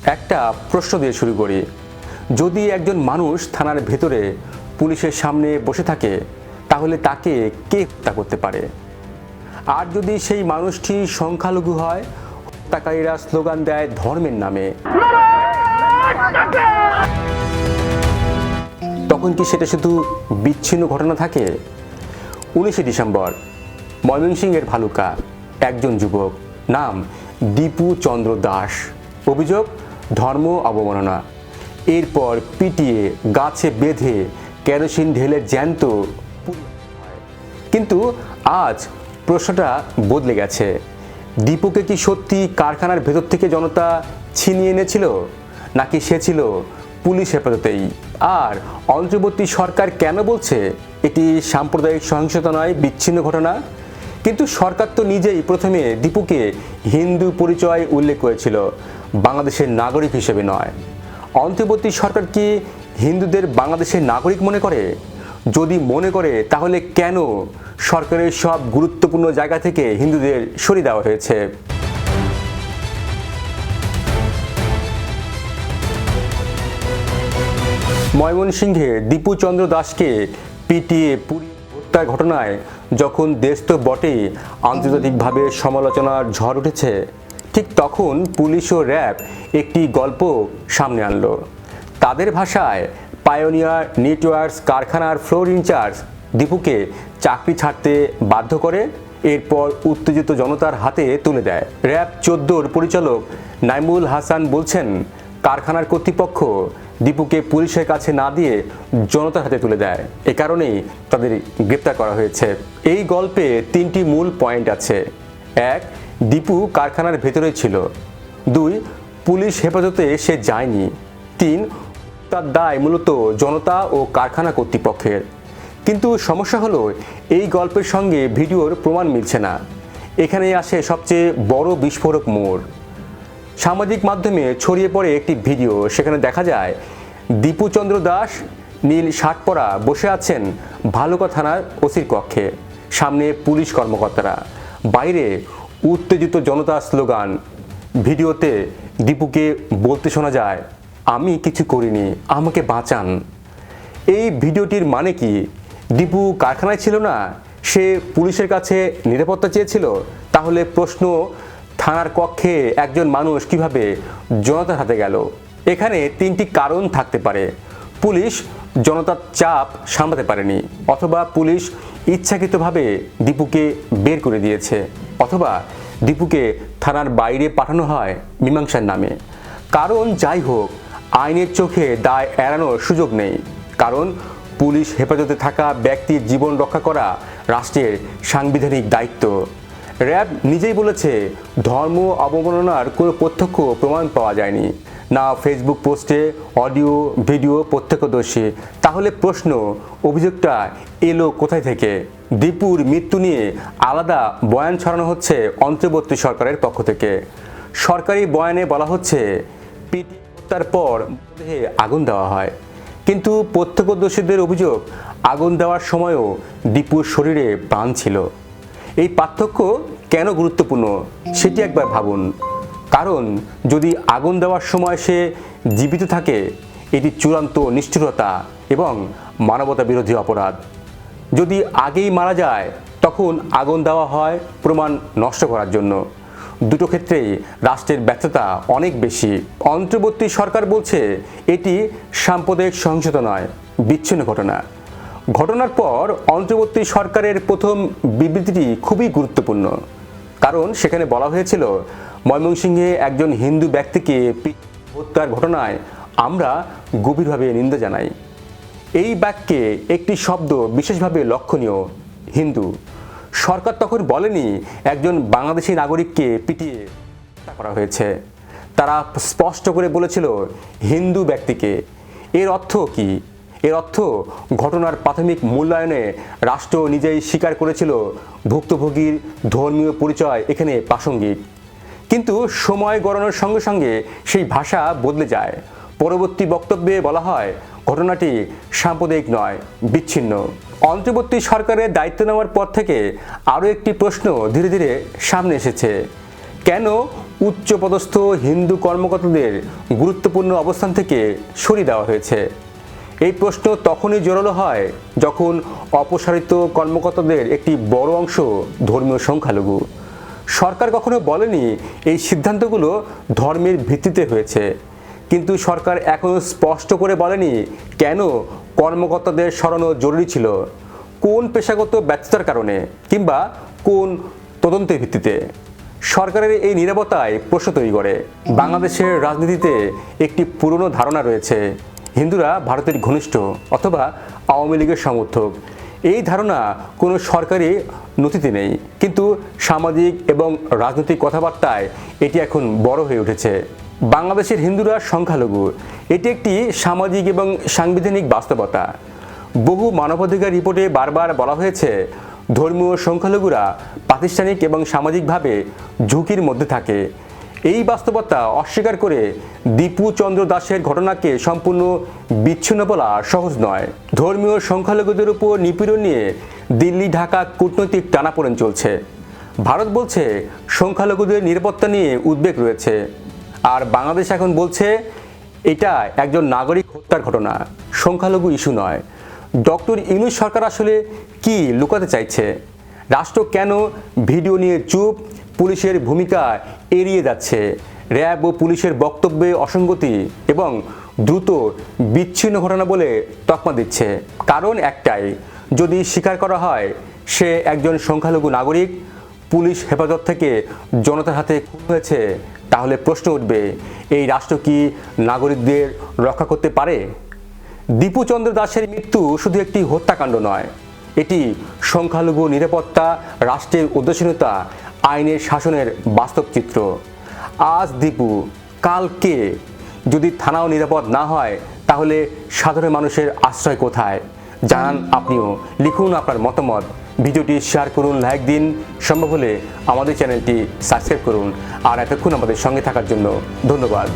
একটা প্রশ্ন দিয়ে শুরু করি। যদি একজন মানুষ থানার ভেতরে পুলিশের সামনে বসে থাকে, তাহলে তাকে কে হত্যা করতে পারে? আর যদি সেই মানুষটি সংখ্যালঘু হয়, হত্যাকারীরা স্লোগান দেয় ধর্মের নামে, তখন কি সেটা শুধু বিচ্ছিন্ন ঘটনা থাকে? 19শে ডিসেম্বর ময়মনসিংহের ভালুকা একজন যুবক, নাম দীপু চন্দ্র দাস, অভিযোগ ধর্ম অবমাননা। এরপর পিটিয়ে গাছে বেঁধে কেরোসিন ঢেলে জ্যান্ত পুড়িয়ে হয়। কিন্তু আজ প্রশ্নটা বদলে গেছে। দীপুকে কি সত্যি কারখানার ভেতর থেকে জনতা ছিনিয়ে এনেছিল, নাকি সে ছিল পুলিশ হেফাজতেই? আর অন্তর্বর্তী সরকার কেন বলছে এটি সাম্প্রদায়িক সহিংসতা নয়, বিচ্ছিন্ন ঘটনা? কিন্তু সরকার তো নিজেই প্রথমে দীপুকে হিন্দু পরিচয় উল্লেখ করেছিল, বাংলাদেশের নাগরিক হিসেবে নয়। অন্তর্বর্তী সরকার কি হিন্দুদের বাংলাদেশের নাগরিক মনে করে? যদি মনে করে, তাহলে কেন সরকারের সব গুরুত্বপূর্ণ জায়গা থেকে হিন্দুদের সরিয়ে দেওয়া হয়েছে? ময়মনসিংহে দীপু চন্দ্র দাসকে পিটিয়ে পুড়িয়ে হত্যার ঘটনায় যখন দেশ তো বটেই আন্তর্জাতিকভাবে সমালোচনার ঝড় উঠেছে, ঠিক তখন পুলিশ ও র্যাব একটি গল্প সামনে আনলো। তাদের ভাষায়, পায়োনিয়ার নেটওয়ার্কস কারখানার ফ্লোর ইনচার্জ দীপুকে চাকরি ছাড়তে বাধ্য করে, এরপর উত্তেজিত জনতার হাতে তুলে দেয়। র্যাব 14-র পরিচালক নাইমুল হাসান বলছেন, কারখানার কর্তৃপক্ষ দীপুকে পুলিশের কাছে না দিয়ে জনতার হাতে তুলে দেয়, এ কারণেই তাদের গ্রেপ্তার করা হয়েছে। এই গল্পে 3টি মূল পয়েন্ট আছে। 1, দীপু কারখানার ভেতরে ছিল। 2, পুলিশ হেফাজতে সে যায়নি। 3, তার দায় মূলত জনতা ও কারখানা কর্তৃপক্ষের। কিন্তু সমস্যা হলো, এই গল্পের সঙ্গে ভিডিওর প্রমাণ মিলছে না। এখানেই আসে সবচেয়ে বড় বিস্ফোরক মোড়। সামাজিক মাধ্যমে ছড়িয়ে পড়ে একটি ভিডিও। সেখানে দেখা যায় দীপু চন্দ্র দাস নীল শার্ট পরা বসে আছেন ভালুকা থানার ওসির কক্ষে। সামনে পুলিশ কর্মকর্তারা, বাইরে উত্তেজিত জনতার স্লোগান। ভিডিওতে দীপুকে বলতে শোনা যায়, আমি কিছু করিনি, আমাকে বাঁচান। এই ভিডিওটির মানে কি? দীপু কারখানায় ছিল না, সে পুলিশের কাছে নিরাপত্তা চেয়েছিল? তাহলে প্রশ্ন, থানার কক্ষে একজন মানুষ কিভাবে জনতার হাতে গেল? এখানে 3টি কারণ থাকতে পারে। পুলিশ জনতার চাপ সামলাতে পারেনি, অথবা পুলিশ ইচ্ছাকৃতভাবে দীপুকে বের করে দিয়েছে, অথবা দীপুকে থানার বাইরে পাঠানো হয় মীমাংসার নামে। কারণ যাই হোক, আইনের চোখে দায় এড়ানোর সুযোগ নেই, কারণ পুলিশ হেফাজতে থাকা ব্যক্তির জীবন রক্ষা করা রাষ্ট্রের সাংবিধানিক দায়িত্ব। র্যাব নিজেই বলেছে, ধর্ম অবমাননার কোনো প্রত্যক্ষ প্রমাণ পাওয়া যায়নি, না ফেসবুক পোস্টে, অডিও ভিডিও প্রত্যক্ষদর্শী। তাহলে প্রশ্ন, অভিযোগটা এলো কোথায় থেকে? দীপুর মৃত্যু নিয়ে আলাদা বয়ান ছড়ানো হচ্ছে অন্তর্বর্তী সরকারের পক্ষ থেকে। সরকারি বয়ানে বলা হচ্ছে, পিটি হত্যার পর মৃতদেহে আগুন দেওয়া হয়। কিন্তু প্রত্যক্ষদর্শীদের অভিযোগ, আগুন দেওয়ার সময়ও দীপুর শরীরে প্রাণ ছিল। এই পার্থক্য কেন গুরুত্বপূর্ণ সেটি একবার ভাবুন। কারণ যদি আগুন দেওয়ার সময় সে জীবিত থাকে, এটি চূড়ান্ত নিষ্ঠুরতা এবং মানবতা বিরোধী অপরাধ। যদি আগেই মারা যায়, তখন আগুন দেওয়া হয় প্রমাণ নষ্ট করার জন্য। দুটো ক্ষেত্রেই রাষ্ট্রের ব্যর্থতা অনেক বেশি। অন্তর্বর্তী সরকার বলছে এটি সাম্প্রদায়িক সহিংসতা নয়, বিচ্ছিন্ন ঘটনা। ঘটনার পর অন্তর্বর্তী সরকারের প্রথম বিবৃতিটি খুবই গুরুত্বপূর্ণ, কারণ সেখানে বলা হয়েছিল, ময়মনসিংহে একজন হিন্দু ব্যক্তিকে হত্যার ঘটনায় আমরা গভীরভাবে নিন্দা জানাই। এই বাক্যে একটি শব্দ বিশেষভাবে লক্ষণীয়, হিন্দু। সরকার তখন বলেনি একজন বাংলাদেশি নাগরিককে পিটিয়ে হত্যা করা হয়েছে, তারা স্পষ্ট করে বলেছিল হিন্দু ব্যক্তিকে। এর অর্থ কি? এর অর্থ, ঘটনার প্রাথমিক মূল্যায়নে রাষ্ট্র নিজেই স্বীকার করেছিল ভুক্তভোগীর ধর্মীয় পরিচয় এখানে প্রাসঙ্গিক। কিন্তু সময় গড়ানোর সঙ্গে সঙ্গে সেই ভাষা বদলে যায়। পরবর্তী বক্তব্যে বলা হয়, ঘটনাটি সাম্প্রদায়িক নয়, বিচ্ছিন্ন। অন্তর্বর্তী সরকারের দায়িত্ব নেওয়ার পর থেকে আরও একটি প্রশ্ন ধীরে ধীরে সামনে এসেছে, কেন উচ্চপদস্থ হিন্দু কর্মকর্তাদের গুরুত্বপূর্ণ অবস্থান থেকে সরিয়ে দেওয়া হয়েছে। এই প্রশ্ন তখনই জোরালো হয় যখন অপসারিত কর্মকর্তাদের একটি বড় অংশ ধর্মীয় সংখ্যালঘু। সরকার কখনো বলেনি এই সিদ্ধান্তগুলো ধর্মের ভিত্তিতে হয়েছে, কিন্তু সরকার এখনও স্পষ্ট করে বলেনি কেন কর্মকর্তাদের সরানো জরুরি ছিল, কোন পেশাগত ব্যর্থতার কারণে কিংবা কোন তদন্তের ভিত্তিতে। সরকারের এই নীরবতায় প্রশ্ন তৈরি করে। বাংলাদেশের রাজনীতিতে একটি পুরনো ধারণা রয়েছে, হিন্দুরা ভারতের ঘনিষ্ঠ অথবা আওয়ামী লীগের সমর্থক। এই ধারণা কোনো সরকারি নথিতে নেই, কিন্তু সামাজিক এবং রাজনৈতিক কথাবার্তায় এটি এখন বড় হয়ে উঠেছে। বাংলাদেশের হিন্দুরা সংখ্যালঘু, এটি একটি সামাজিক এবং সাংবিধানিক বাস্তবতা। বহু মানবাধিকার রিপোর্টে বারবার বলা হয়েছে ধর্মীয় সংখ্যালঘুরা প্রাতিষ্ঠানিক এবং সামাজিকভাবে ঝুঁকির মধ্যে থাকে। এই বাস্তবতা অস্বীকার করে দীপু চন্দ্র দাসের ঘটনাকে সম্পূর্ণ বিচ্ছিন্ন বলা সহজ নয়। ধর্মীয় সংখ্যালঘুদের উপর নিপীড়ন নিয়ে দিল্লি ঢাকা কূটনৈতিক টানাপোড়েন চলছে। ভারত বলছে সংখ্যালঘুদের নিরাপত্তা নিয়ে উদ্বেগ রয়েছে, আর বাংলাদেশ এখন বলছে এটা একজন নাগরিক হত্যার ঘটনা, সংখ্যালঘু ইস্যু নয়। ডক্টর ইউনূস সরকার আসলে কি লুকাতে চাইছে? রাষ্ট্র কেন ভিডিও নিয়ে চুপ, পুলিশের ভূমিকা এড়িয়ে যাচ্ছে, র্যাব ও পুলিশের বক্তব্যে অসঙ্গতি এবং দ্রুত বিচ্ছিন্ন ঘটনা বলে তকমা দিচ্ছে? কারণ একটাই, যদি স্বীকার করা হয় সে একজন সংখ্যালঘু নাগরিক, পুলিশ হেফাজত থেকে জনতার হাতে খুন হয়েছে, তাহলে প্রশ্ন উঠবে এই রাষ্ট্র কি নাগরিকদের রক্ষা করতে পারে? দীপু চন্দ্র দাসের মৃত্যু শুধু একটি হত্যাকাণ্ড নয়, এটি সংখ্যালঘু নিরাপত্তা, রাষ্ট্রের উদাসীনতা, আইনের শাসনের বাস্তব চিত্র। আজ দীপু, কাল কে? যদি থানাও নিরাপদ না হয় তাহলে সাধারণ মানুষের আশ্রয় কোথায়? জানান আপনিও, লিখুন আপনার মতামত, ভিডিওটি শেয়ার করুন, লাইক দিন, সম্ভব হলে আমাদের চ্যানেলটি সাবস্ক্রাইব করুন। আর এতক্ষণ আমাদের সঙ্গে থাকার জন্য ধন্যবাদ।